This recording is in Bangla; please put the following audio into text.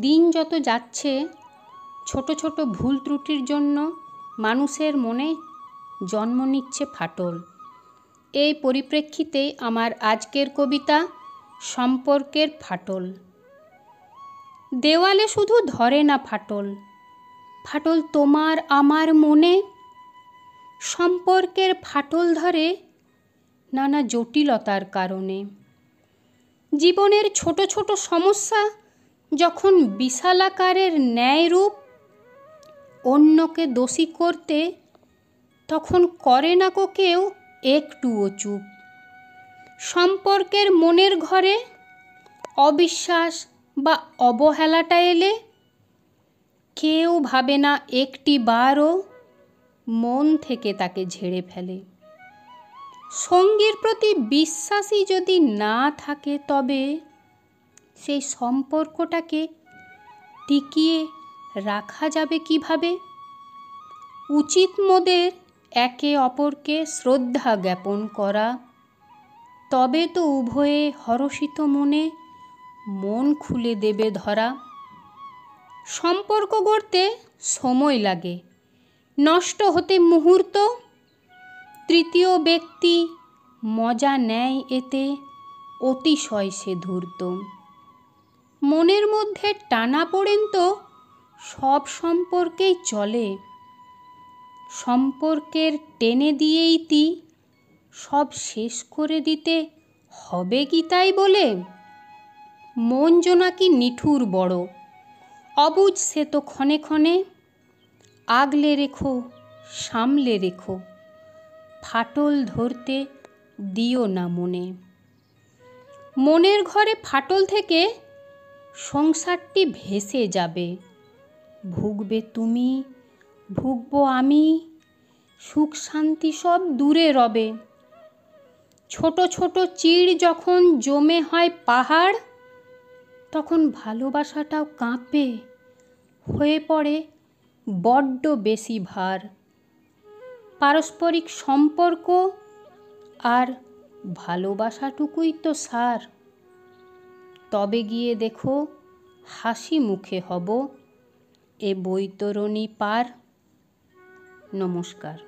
দিন যত যাচ্ছে ছোট ছোট ভুল ত্রুটির জন্য মানুষের মনে জন্ম নিচ্ছে ফাটল। এই পরিপ্রেক্ষিতেই আমার আজকের কবিতা সম্পর্কের ফাটল। দেওয়ালে শুধু ধরে না ফাটল, ফাটল তোমার আমার মনে। সম্পর্কের ফাটল ধরে নানা জটিলতার কারণে। জীবনের ছোট ছোট সমস্যা যখন বিশালাকারের ন্যায় রূপ অন্যকে দোষী করতে, তখন করে না কো কেউ একটুও চুপ। সম্পর্কের মনের ঘরে অবিশ্বাস বা অবহেলাটা এলে কেউ ভাবে না একটি বারও মন থেকে তাকে ঝেড়ে ফেলে। সঙ্গীর প্রতি বিশ্বাসই যদি না থাকে, তবে সেই সম্পর্কটাকে টিকিয়ে রাখা যাবে কিভাবে? উচিত মোদের একে অপরকে শ্রদ্ধা জ্ঞাপন করা, তবে তো উভয়ে হরষিত মনে মন খুলে দেবে ধরা। সম্পর্ক গড়তে সময় লাগে, নষ্ট হতে মুহূর্ত। তৃতীয় ব্যক্তি মজা নেয় এতে, অতিশয় সে ধূর্ত। মনের মধ্যে টানাপোড়েন তো সব সম্পর্কেই চলে। সম্পর্কের টেনে দিয়েই সব শেষ করে দিতে হবে কি তাই বলে? মন জোনাকি নিঠুর বড়, অবুঝ সে তো ক্ষণে ক্ষণে। আগলে রেখো, সামলে রেখো, ফাটল ধরতে দিও না মনে। মনের ঘরে ফাটল থেকে সংসারটি ভেসে যাবে। ভুগবে তুমি, ভুগবো আমি, সুখ শান্তি সব দূরে রবে। ছোট ছোট চিড় যখন জমে হয় পাহাড়, তখন ভালোবাসাটাও কাঁপে, হয়ে পড়ে বড্ড বেশি ভার। পারস্পরিক সম্পর্ক আর ভালোবাসাটুকুই তো সার। তবে গিয়ে দেখো হাসি মুখে হব এ বৈতরণী পার। নমস্কার।